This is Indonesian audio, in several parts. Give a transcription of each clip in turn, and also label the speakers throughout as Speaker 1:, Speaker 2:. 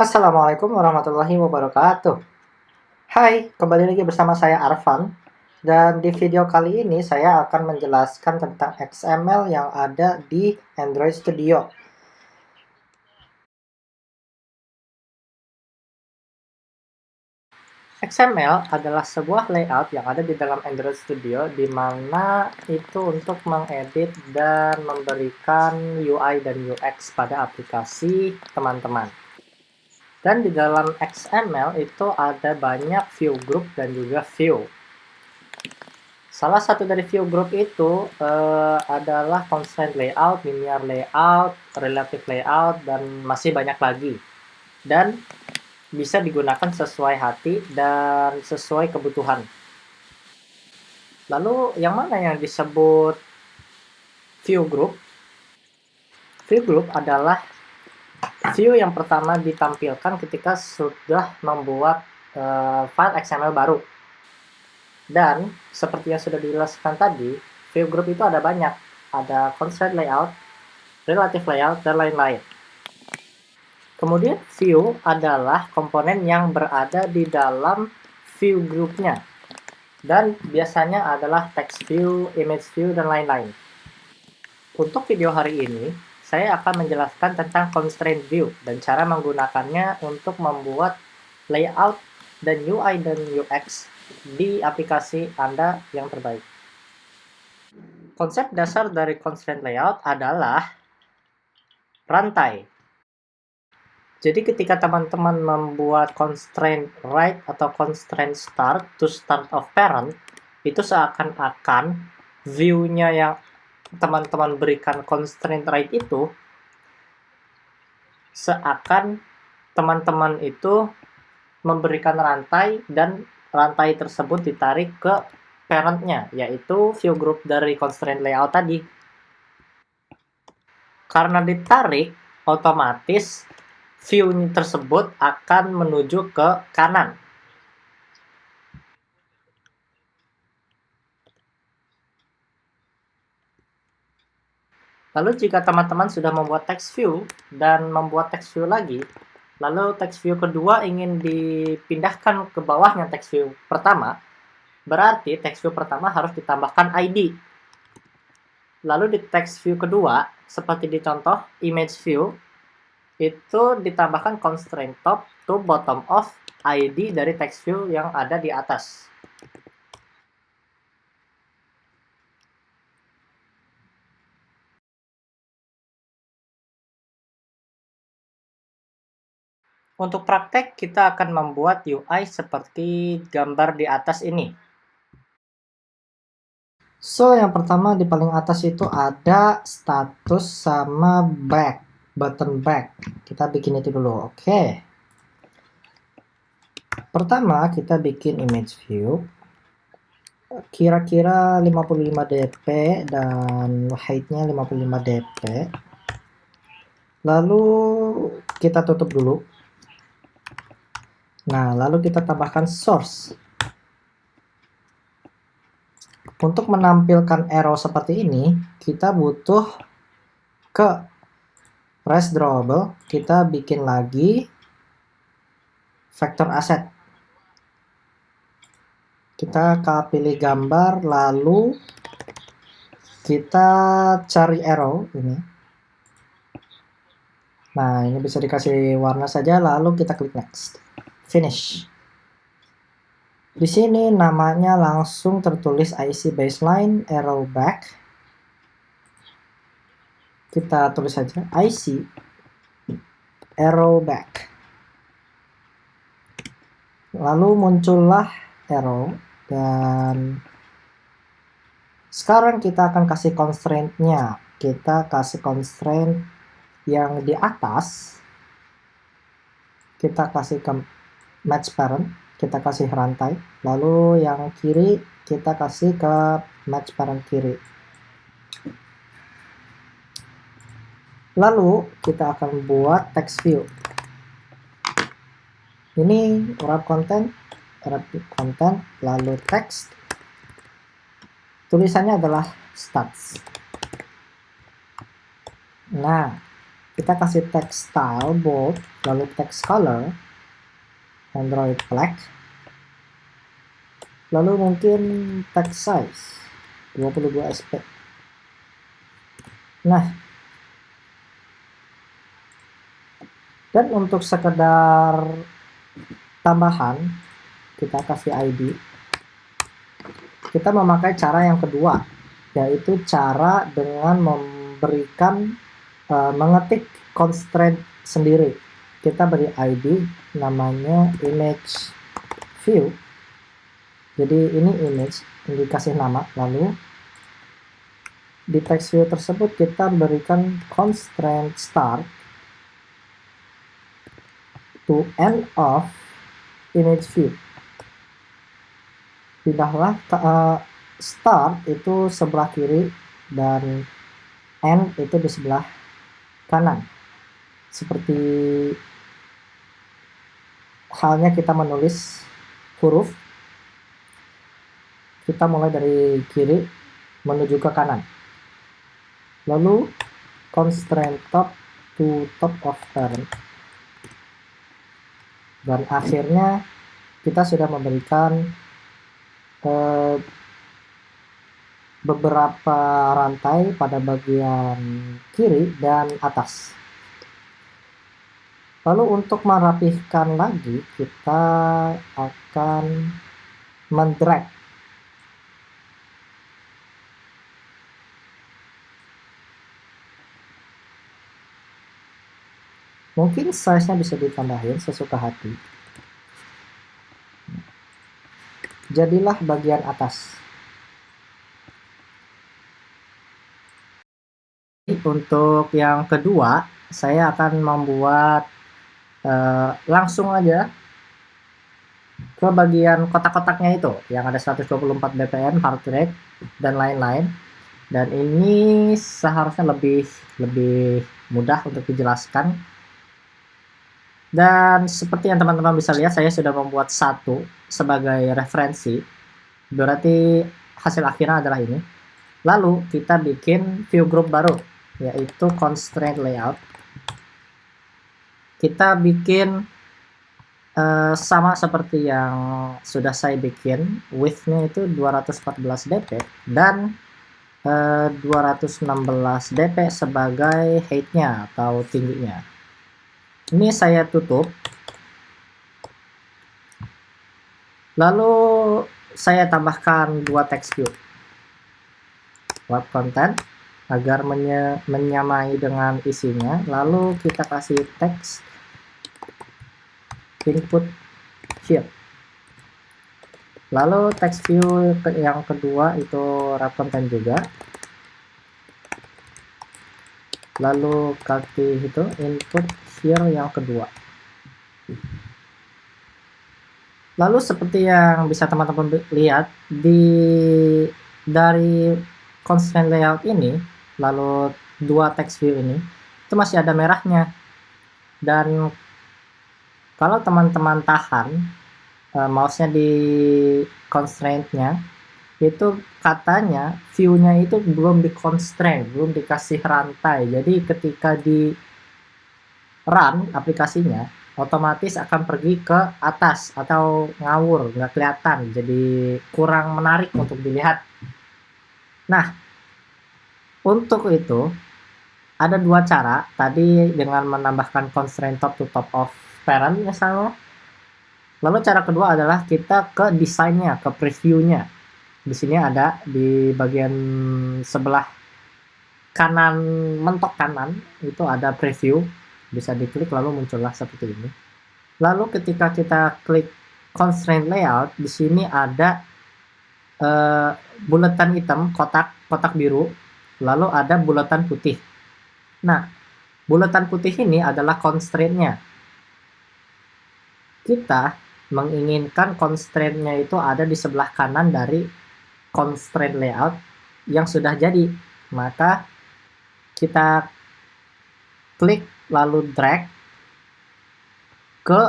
Speaker 1: Assalamualaikum warahmatullahi wabarakatuh. Hai, kembali lagi bersama saya Arfan. Dan di video kali ini saya akan menjelaskan tentang XML yang ada di Android Studio. XML adalah sebuah layout yang ada di dalam Android Studio di mana itu untuk mengedit dan memberikan UI dan UX pada aplikasi teman-teman. Dan di dalam XML itu ada banyak view group dan juga view. Salah satu dari view group itu adalah constraint layout, linear layout, relative layout, dan masih banyak lagi. Dan bisa digunakan sesuai hati dan sesuai kebutuhan. Lalu yang mana yang disebut view group? View group adalah view yang pertama ditampilkan ketika sudah membuat file XML baru. Dan seperti yang sudah dijelaskan tadi, view group itu ada banyak. Ada constraint layout, relative layout, dan lain-lain. Kemudian view adalah komponen yang berada di dalam view groupnya. Dan biasanya adalah text view, image view, dan lain-lain. Untuk video hari ini, saya akan menjelaskan tentang constraint view dan cara menggunakannya untuk membuat layout dan UI dan UX di aplikasi Anda yang terbaik. Konsep dasar dari constraint layout adalah rantai. Jadi ketika teman-teman membuat constraint write atau constraint start to start of parent, itu seakan-akan view-nya yang teman-teman berikan constraint write itu seakan teman-teman itu memberikan rantai dan rantai tersebut ditarik ke parent-nya, yaitu view group dari constraint layout tadi. Karena ditarik, otomatis view tersebut akan menuju ke kanan. Lalu jika teman-teman sudah membuat text view dan membuat text view lagi, lalu text view kedua ingin dipindahkan ke bawahnya text view pertama, berarti text view pertama harus ditambahkan ID. Lalu di text view kedua, seperti di contoh image view, itu ditambahkan constraint top to bottom of ID dari text view yang ada di atas. Untuk praktek, kita akan membuat UI seperti gambar di atas ini. So, yang pertama di paling atas itu ada status sama back, button back. Kita bikin itu dulu, oke. Pertama, kita bikin image view. Kira-kira 55 dp dan height-nya 55 dp. Lalu kita tutup dulu. Nah, lalu kita tambahkan source. Untuk menampilkan arrow seperti ini, kita butuh ke rest drawable. Kita bikin lagi vector asset. Kita pilih gambar, lalu kita cari arrow ini. Nah, ini bisa dikasih warna saja, lalu kita klik next. Finish. Di sini namanya langsung tertulis IC baseline arrow back. Kita tulis saja IC arrow back. Lalu muncullah arrow dan sekarang kita akan kasih constraint-nya. Kita kasih constraint yang di atas. Kita kasih ke match parent. Kita kasih rantai, lalu yang kiri kita kasih ke match parent kiri. Lalu kita akan buat text view. Ini wrap content, lalu text. Tulisannya adalah stats. Nah, kita kasih text style bold, lalu text color Android black, lalu mungkin text size 22 sp. Nah, dan untuk sekedar tambahan, kita kasih ID. Kita memakai cara yang kedua, yaitu cara dengan memberikan mengetik constraint sendiri. Kita beri ID namanya image view. Jadi ini image, dikasih nama, lalu di text view tersebut kita berikan constraint start to end of image view. Pindahlah start itu sebelah kiri dan end itu di sebelah kanan. Seperti halnya kita menulis huruf, kita mulai dari kiri menuju ke kanan. Lalu constraint top to top of parent. Dan akhirnya kita sudah memberikan beberapa rantai pada bagian kiri dan atas. Lalu untuk merapihkan lagi, kita akan mendrag mungkin size-nya bisa ditambahin sesuka hati. Jadilah bagian atas. Untuk yang kedua, saya akan membuat langsung aja ke bagian kotak-kotaknya itu, yang ada 124 bpm, heart rate, dan lain-lain. Dan ini seharusnya lebih mudah untuk dijelaskan. Dan seperti yang teman-teman bisa lihat, saya sudah membuat satu sebagai referensi. Berarti hasil akhirnya adalah ini. Lalu kita bikin view group baru, yaitu constraint layout. Kita bikin sama seperti yang sudah saya bikin. Width-nya itu 214 dp dan 216 dp sebagai height-nya atau tingginya. Ini saya tutup. Lalu saya tambahkan dua text view. Web content agar menyamai dengan isinya. Lalu kita kasih text input here. Lalu text view yang kedua itu wrap content juga. Lalu kasih itu input here yang kedua. Lalu seperti yang bisa teman-teman lihat dari constraint layout ini, lalu dua text view ini itu masih ada merahnya. Dan kalau teman-teman tahan mouse-nya di constraint-nya, itu katanya view-nya itu belum di constraint, belum dikasih rantai. Jadi ketika di run aplikasinya, otomatis akan pergi ke atas atau ngawur, nggak kelihatan, jadi kurang menarik untuk dilihat. Nah, untuk itu ada dua cara. Tadi dengan menambahkan constraint top to top of parent misalnya. Lalu cara kedua adalah kita ke desainnya, ke previewnya. Di sini ada di bagian sebelah kanan, mentok kanan itu ada preview. Bisa diklik lalu muncullah seperti ini. Lalu ketika kita klik constraint layout, di sini ada bulatan hitam, kotak biru, lalu ada bulatan putih. Nah, bulatan putih ini adalah constraint-nya. Kita menginginkan constraint-nya itu ada di sebelah kanan dari constraint layout yang sudah jadi. Maka kita klik lalu drag ke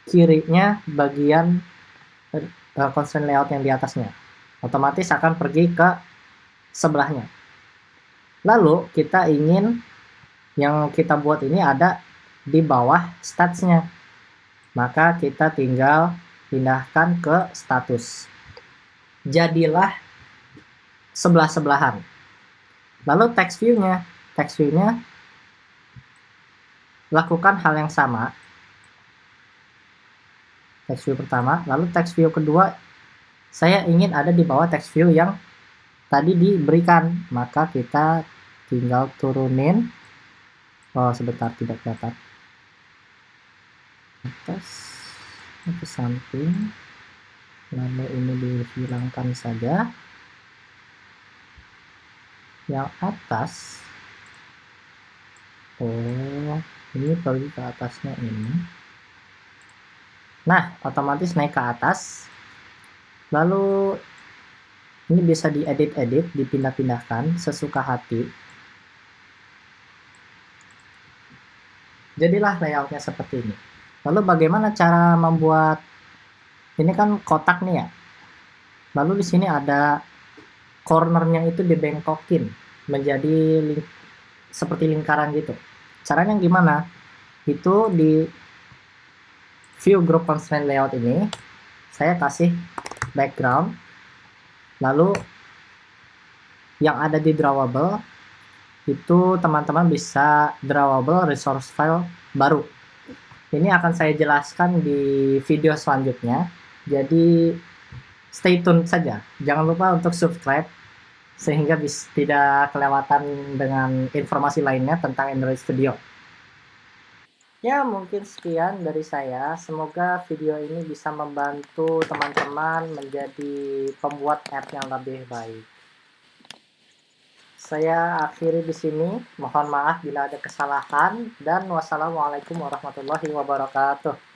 Speaker 1: kirinya bagian constraint layout yang di atasnya. Otomatis akan pergi ke sebelahnya. Lalu kita ingin yang kita buat ini ada di bawah statsnya, maka kita tinggal pindahkan ke status. Jadilah sebelah-sebelahan. Lalu text view-nya lakukan hal yang sama. Text view pertama, lalu text view kedua saya ingin ada di bawah text view yang tadi diberikan, maka kita tinggal turunin. Oh, sebentar, tidak kelihatan. Atas ke samping, lalu ini dihilangkan saja. Yang atas, oh, ini pergi ke atasnya ini. Nah, otomatis naik ke atas. Lalu ini bisa diedit-edit, dipindah-pindahkan sesuka hati. Jadilah layoutnya seperti ini. Lalu bagaimana cara membuat ini? Kan kotak nih ya. Lalu di sini ada cornernya itu dibengkokin menjadi seperti lingkaran gitu. Caranya gimana? Itu di view group constraint layout ini saya kasih background, lalu yang ada di drawable itu teman-teman bisa drawable resource file baru. Ini akan saya jelaskan di video selanjutnya, jadi stay tune saja. Jangan lupa untuk subscribe sehingga tidak kelewatan dengan informasi lainnya tentang Android Studio. Ya, mungkin sekian dari saya. Semoga video ini bisa membantu teman-teman menjadi pembuat app yang lebih baik. Saya akhiri di sini. Mohon maaf bila ada kesalahan, dan wassalamualaikum warahmatullahi wabarakatuh.